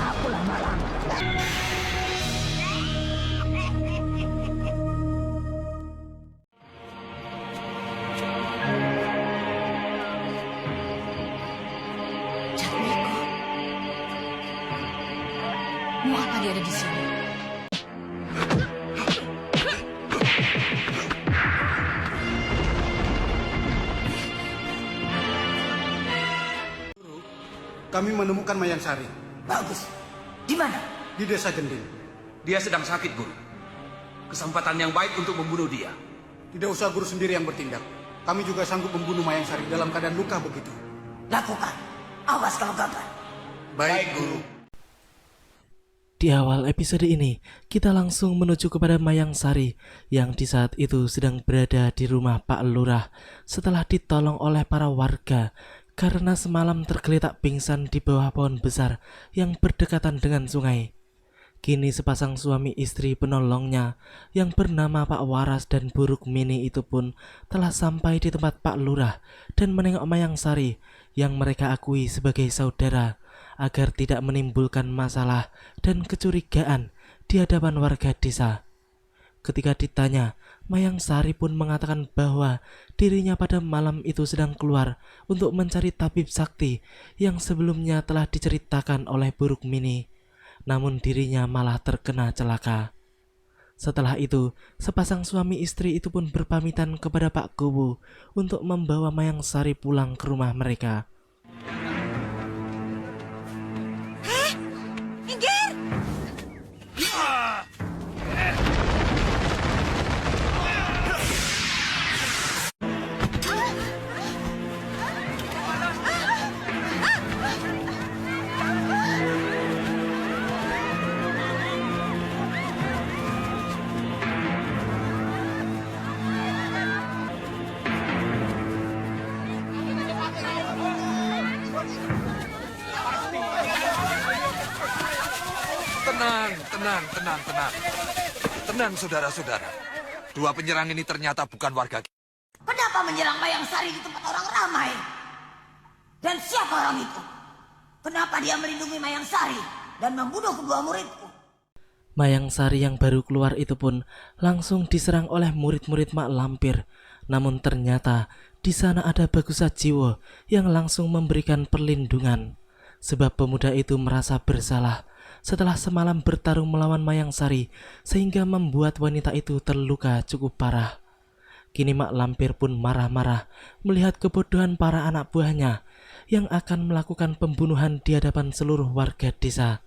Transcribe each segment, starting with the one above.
Akulah malam. Jatmiko. Mau apa dia ada di sini? Kami menemukan Mayang Sari Bagus. Di mana? di desa Gending. Dia sedang sakit, Guru. Kesempatan yang baik untuk membunuh dia. Tidak usah guru sendiri yang bertindak. Kami juga sanggup membunuh Mayang Sari dalam keadaan luka begitu. Lakukan. Awas kalau gagal. Baik, Guru. Di awal episode ini, kita langsung menuju kepada Mayang Sari yang di saat itu sedang berada di rumah Pak Lurah setelah ditolong oleh para warga karena semalam tergeletak pingsan di bawah pohon besar yang berdekatan dengan sungai. Kini sepasang suami istri penolongnya yang bernama Pak Waras dan Bu Rukmini itu pun telah sampai di tempat Pak Lurah dan menengok Mayang Sari yang mereka akui sebagai saudara agar tidak menimbulkan masalah dan kecurigaan di hadapan warga desa. Ketika ditanya, Mayang Sari pun mengatakan bahwa dirinya pada malam itu sedang keluar untuk mencari tabib sakti yang sebelumnya telah diceritakan oleh Bu Rukmini. Namun dirinya malah terkena celaka. Setelah itu, sepasang suami istri itu pun berpamitan kepada Pak Kuwu untuk membawa Mayang Sari pulang ke rumah mereka. Minggir! Tenang. Tenang, saudara-saudara. Dua penyerang ini ternyata bukan warga. Kenapa menyerang Mayang Sari di tempat orang ramai? Dan siapa orang itu? Kenapa dia melindungi Mayang Sari dan membunuh kedua muridku? Mayang Sari yang baru keluar itu pun langsung diserang oleh murid-murid Mak Lampir. Namun ternyata di sana ada Bagus Sajiwo yang langsung memberikan perlindungan. Sebab pemuda itu merasa bersalah setelah semalam bertarung melawan Mayang Sari sehingga membuat wanita itu terluka cukup parah. Kini Mak Lampir pun marah-marah melihat kebodohan para anak buahnya yang akan melakukan pembunuhan di hadapan seluruh warga desa.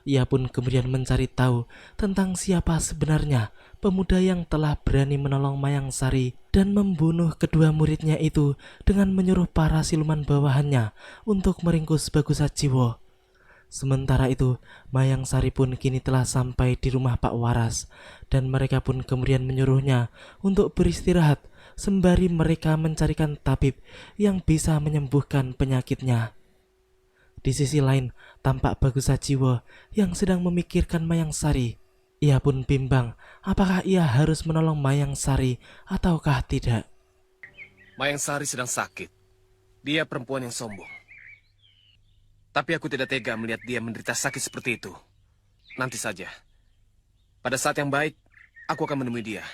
Ia pun kemudian mencari tahu tentang siapa sebenarnya pemuda yang telah berani menolong Mayang Sari dan membunuh kedua muridnya itu dengan menyuruh para siluman bawahannya untuk meringkus Bagus Sajiwo. Sementara itu, Mayang Sari pun kini telah sampai di rumah Pak Waras dan mereka pun kemudian menyuruhnya untuk beristirahat sembari mereka mencarikan tabib yang bisa menyembuhkan penyakitnya. Di sisi lain, tampak Bagus Sajiwo yang sedang memikirkan Mayang Sari. Ia pun bimbang apakah ia harus menolong Mayang Sari ataukah tidak. Mayang Sari sedang sakit. Dia perempuan yang sombong. Tapi aku tidak tega melihat dia menderita sakit seperti itu. Nanti saja. Pada saat yang baik, aku akan menemui dia.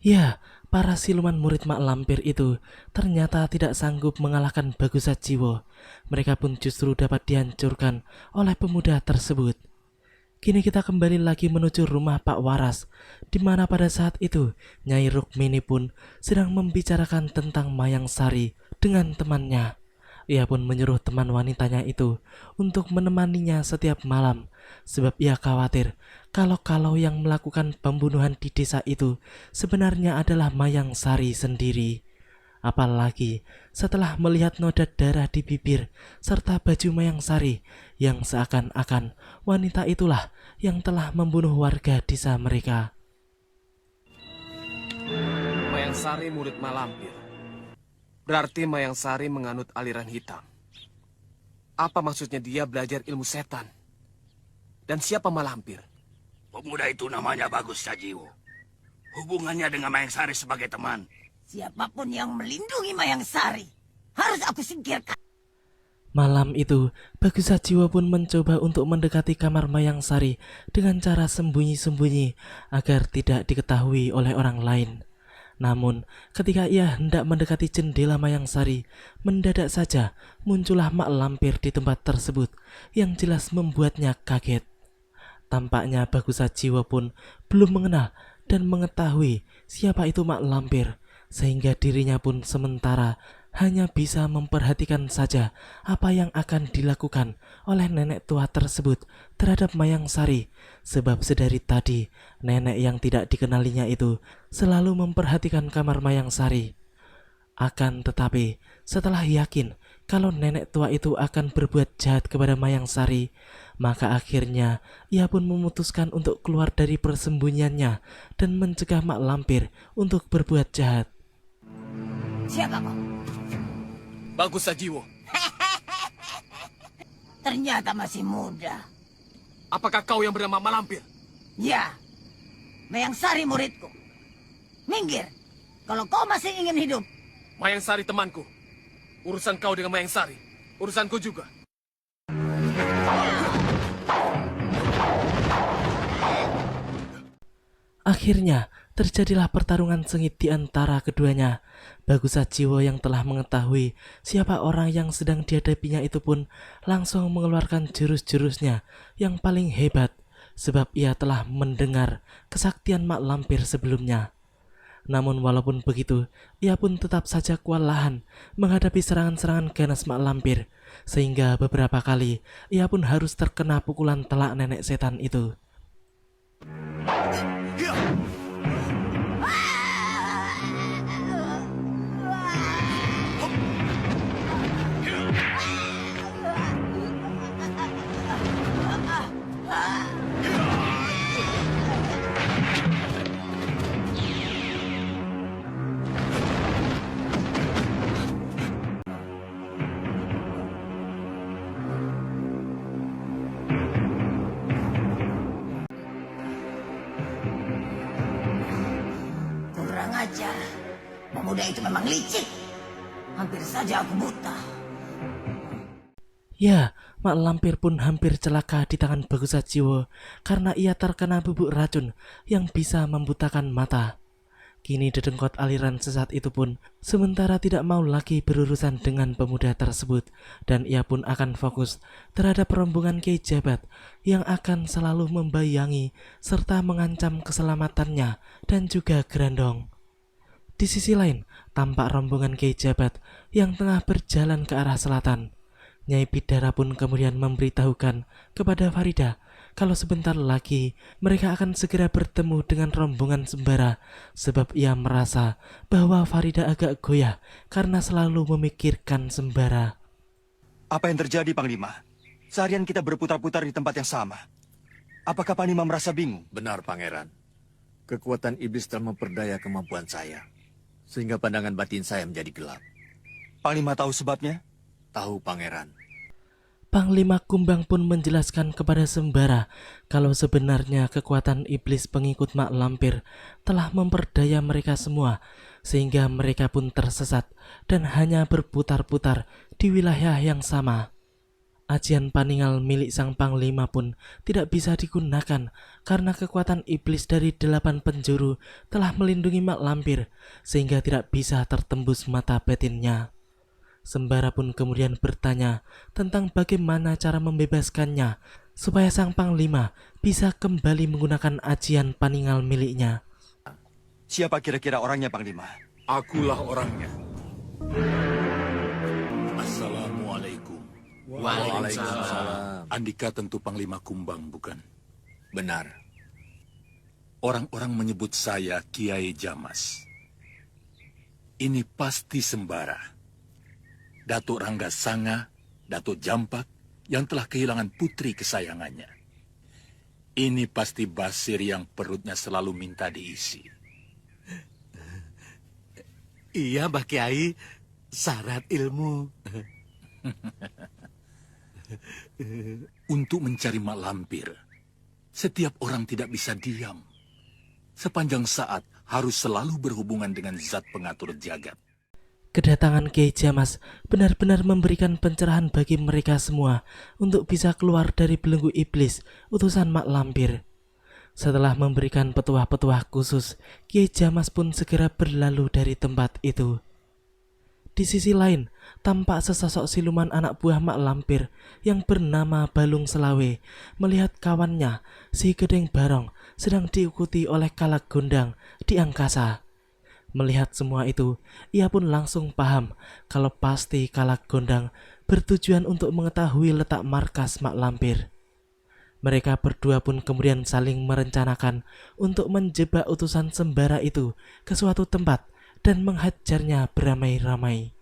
Ya, para siluman murid Mak Lampir itu ternyata tidak sanggup mengalahkan Bagus Sajiwo. Mereka pun justru dapat dihancurkan oleh pemuda tersebut. Kini kita kembali lagi menuju rumah Pak Waras, di mana pada saat itu Nyai Rukmini pun sedang membicarakan tentang Mayang Sari dengan temannya. Ia pun menyuruh teman wanitanya itu untuk menemaninya setiap malam, sebab ia khawatir kalau yang melakukan pembunuhan di desa itu sebenarnya adalah Mayang Sari sendiri. Apalagi setelah melihat noda darah di bibir serta baju Mayang Sari yang seakan-akan wanita itulah yang telah membunuh warga desa mereka. Mayang Sari murid Malampir. Berarti Mayang Sari menganut aliran hitam. Apa maksudnya dia belajar ilmu setan? Dan siapa Malampir? Pemuda itu namanya Bagus Sajiwo. Hubungannya dengan Mayang Sari sebagai teman. Siapapun yang melindungi Mayang Sari harus aku singkirkan. Malam itu, Bagus Sajiwo pun mencoba untuk mendekati kamar Mayang Sari dengan cara sembunyi-sembunyi agar tidak diketahui oleh orang lain. Namun, ketika ia hendak mendekati jendela Mayang Sari, mendadak saja muncullah mak lampir di tempat tersebut yang jelas membuatnya kaget. Tampaknya Bagus Sajiwo pun belum mengenal dan mengetahui siapa itu mak lampir, sehingga dirinya pun sementara hanya bisa memperhatikan saja apa yang akan dilakukan oleh nenek tua tersebut terhadap Mayang Sari, sebab sedari tadi nenek yang tidak dikenalinya itu selalu memperhatikan kamar Mayang Sari. Akan tetapi setelah yakin kalau nenek tua itu akan berbuat jahat kepada Mayang Sari, maka akhirnya ia pun memutuskan untuk keluar dari persembunyiannya dan mencegah mak lampir untuk berbuat jahat. Siapa kau? Bagus Sajiwo. Ternyata masih muda. Apakah kau yang bernama Malampir? Ya, Mayang Sari muridku. Minggir, kalau kau masih ingin hidup. Mayang Sari temanku. Urusan kau dengan Mayang Sari, urusanku juga. Akhirnya, terjadilah pertarungan sengit di antara keduanya. Bagus Sajiwo yang telah mengetahui siapa orang yang sedang dihadapinya itu pun langsung mengeluarkan jurus-jurusnya yang paling hebat, sebab ia telah mendengar kesaktian mak lampir sebelumnya. Namun walaupun begitu, ia pun tetap saja kewalahan menghadapi serangan-serangan ganas mak lampir, sehingga beberapa kali ia pun harus terkena pukulan telak nenek setan itu. Kurang ajar. Pemuda itu memang licik. Hampir saja aku buta. Ya, mak lampir pun hampir celaka di tangan Bagus Sajiwo karena ia terkena bubuk racun yang bisa membutakan mata. Kini dedengkot aliran sesat itu pun sementara tidak mau lagi berurusan dengan pemuda tersebut, dan ia pun akan fokus terhadap rombongan Kyai Jabat yang akan selalu membayangi serta mengancam keselamatannya dan juga Grandong. Di sisi lain, tampak rombongan Kyai Jabat yang tengah berjalan ke arah selatan. Nyai Bidara pun kemudian memberitahukan kepada Farida kalau sebentar lagi mereka akan segera bertemu dengan rombongan Sembara, sebab ia merasa bahwa Farida agak goyah karena selalu memikirkan Sembara. Apa yang terjadi, Panglima? Seharian kita berputar-putar di tempat yang sama. Apakah Panglima merasa bingung? Benar, Pangeran. Kekuatan iblis telah memperdaya kemampuan saya, sehingga pandangan batin saya menjadi gelap. Panglima tahu sebabnya? Tahu, Pangeran. Panglima Kumbang pun menjelaskan kepada Sembara kalau sebenarnya kekuatan iblis pengikut mak lampir telah memperdaya mereka semua, sehingga mereka pun tersesat dan hanya berputar-putar di wilayah yang sama. Ajian Paningal milik sang Panglima pun tidak bisa digunakan karena kekuatan iblis dari 8 penjuru telah melindungi mak lampir, sehingga tidak bisa tertembus mata batinnya. Sembara pun kemudian bertanya tentang bagaimana cara membebaskannya supaya sang Panglima bisa kembali menggunakan ajian Paningal miliknya. Siapa kira-kira orangnya, Panglima? Akulah orangnya. Assalamualaikum Waalaikumsalam. Andika tentu Panglima Kumbang, bukan? Benar. Orang-orang menyebut saya Kiai Jamas. Ini pasti sembara. Datuk Rangga Sanga, Datuk Jampak, yang telah kehilangan putri kesayangannya. Ini pasti Basir yang perutnya selalu minta diisi. Iya, Mbah Kiai. Syarat ilmu. Untuk mencari mak lampir, setiap orang tidak bisa diam. Sepanjang saat harus selalu berhubungan dengan zat pengatur jagat. Kedatangan Kiai Jamas benar-benar memberikan pencerahan bagi mereka semua untuk bisa keluar dari belenggu iblis utusan mak lampir. Setelah memberikan petuah-petuah khusus, Kiai Jamas pun segera berlalu dari tempat itu. Di sisi lain, tampak sesosok siluman anak buah mak lampir yang bernama Balung Selawe melihat kawannya, si Gedeng Barong, sedang diikuti oleh Kalak Gondang di angkasa. Melihat semua itu, ia pun langsung paham kalau pasti Kalak Gondang bertujuan untuk mengetahui letak markas mak lampir. Mereka berdua pun kemudian saling merencanakan untuk menjebak utusan sembara itu ke suatu tempat dan menghajarnya beramai-ramai.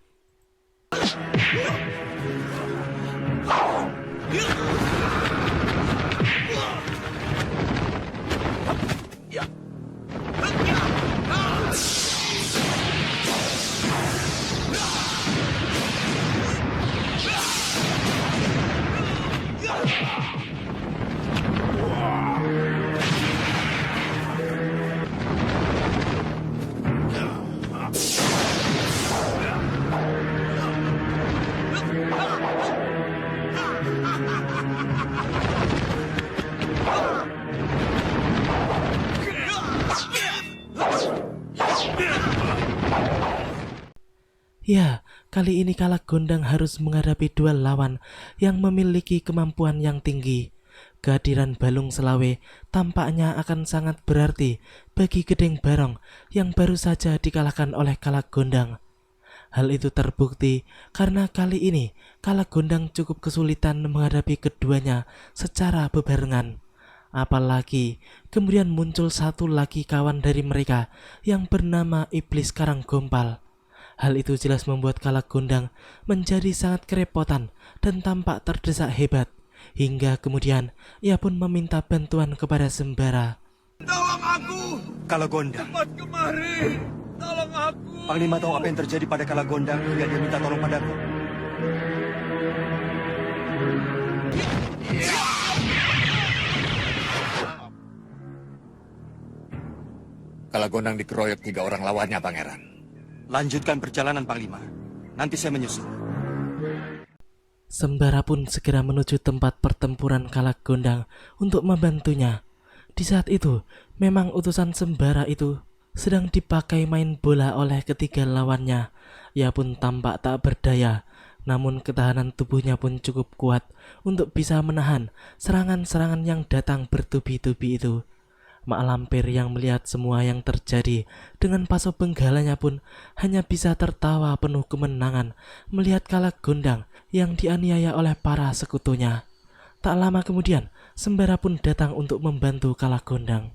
Ya, kali ini Kalak Gondang harus menghadapi dua lawan yang memiliki kemampuan yang tinggi. Kehadiran Balung Selawe tampaknya akan sangat berarti bagi Gedeng Barong yang baru saja dikalahkan oleh Kalak Gondang. Hal itu terbukti karena kali ini Kalak Gondang cukup kesulitan menghadapi keduanya secara bebarengan. Apalagi kemudian muncul satu lagi kawan dari mereka yang bernama Iblis Karanggompal. Hal itu jelas membuat Kalak Gondang menjadi sangat kerepotan dan tampak terdesak hebat. Hingga kemudian ia pun meminta bantuan kepada sembara. Tolong aku! Kalak Gondang. Cepat kemari! Tolong aku! Panglima tahu apa yang terjadi pada Kalak Gondang hingga dia minta tolong padaku. Kalak Gondang dikeroyok 3 orang lawannya, Pangeran. Lanjutkan perjalanan, Panglima. Nanti saya menyusul. Sembara pun segera menuju tempat pertempuran Kalak Gondang untuk membantunya. Di saat itu, memang utusan sembara itu sedang dipakai main bola oleh ketiga lawannya. Ia pun tampak tak berdaya, namun ketahanan tubuhnya pun cukup kuat untuk bisa menahan serangan-serangan yang datang bertubi-tubi itu. Mak Lampir yang melihat semua yang terjadi dengan paso penggalanya pun hanya bisa tertawa penuh kemenangan melihat Kalak Gondang yang dianiaya oleh para sekutunya. Tak lama kemudian, sembara pun datang untuk membantu Kalak Gondang.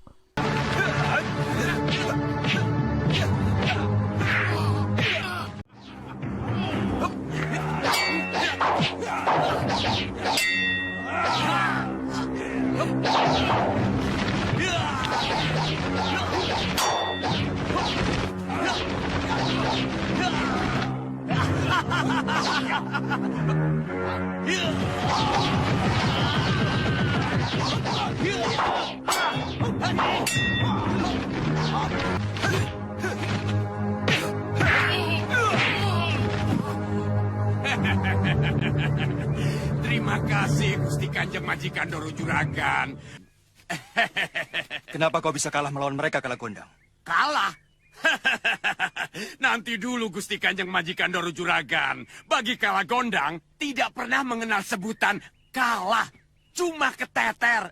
Terima kasih Gusti Kanjeng Majikan Doro Juragan. Kenapa kau bisa kalah melawan mereka, Kalak Gondang? Kalah? Nanti dulu Gusti Kanjeng Majikan Doro Juragan. Bagi Kalak Gondang tidak pernah mengenal sebutan kalah, cuma keteter.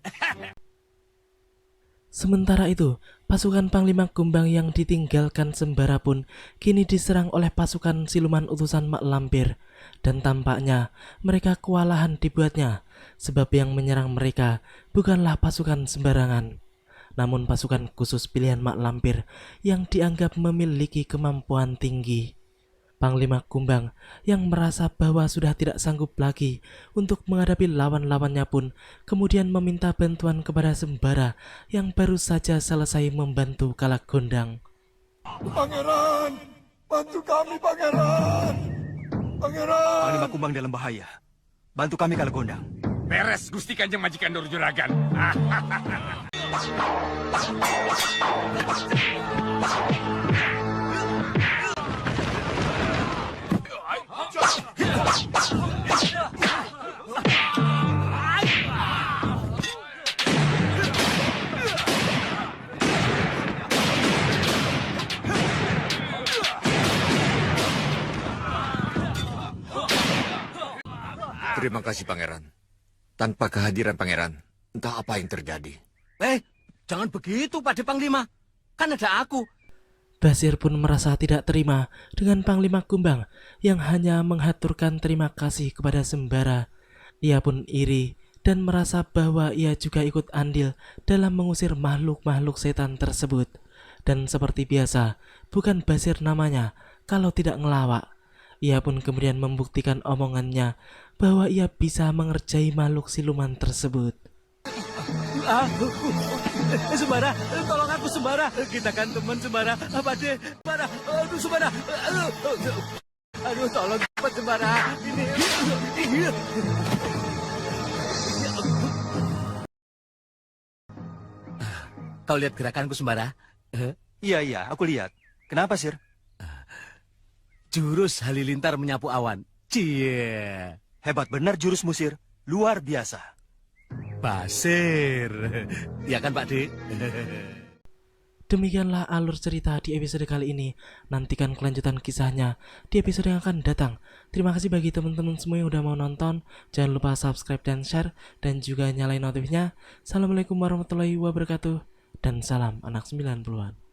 Sementara itu, pasukan Panglima Kumbang yang ditinggalkan sembara pun kini diserang oleh pasukan siluman utusan Mak Lampir. Dan tampaknya mereka kewalahan dibuatnya, sebab yang menyerang mereka bukanlah pasukan sembarangan, namun pasukan khusus pilihan Mak Lampir yang dianggap memiliki kemampuan tinggi. Panglima Kumbang yang merasa bahwa sudah tidak sanggup lagi untuk menghadapi lawan-lawannya pun kemudian meminta bantuan kepada Sembara yang baru saja selesai membantu Kalagondang. Pangeran, bantu kami, Pangeran. Pangeran. Panglima Kumbang dalam bahaya. Bantu kami Kalagondang. Beres, Gusti Kanjeng Majikan Dor Juragan. Terima kasih, Pangeran. Tanpa kehadiran Pangeran, entah apa yang terjadi. Jangan begitu, Pak Panglima. Kan ada aku. Basir pun merasa tidak terima dengan Panglima Kumbang yang hanya menghaturkan terima kasih kepada Sembara. Ia pun iri dan merasa bahwa ia juga ikut andil dalam mengusir makhluk-makhluk setan tersebut. Dan seperti biasa, bukan Basir namanya kalau tidak ngelawak. Ia pun kemudian membuktikan omongannya bahwa ia bisa mengerjai makhluk siluman tersebut. Sembara, tolong aku Sembara. Kita kan teman Sembara. Apa deh? Sembara, aduh Sembara. Aduh, tolong cepat Sembara. Ini. Kau lihat gerakanku Sembara? Iya, aku lihat. Kenapa, Sir? Jurus halilintar menyapu awan. Cie. Hebat benar jurusmu, Sir. Luar biasa. Basir. Ya kan, Pak D? Demikianlah alur cerita di episode kali ini. Nantikan kelanjutan kisahnya di episode yang akan datang. Terima kasih bagi teman-teman semua yang udah mau nonton. Jangan lupa subscribe dan share, dan juga nyalain notifnya. Assalamualaikum warahmatullahi wabarakatuh. Dan salam anak 90-an.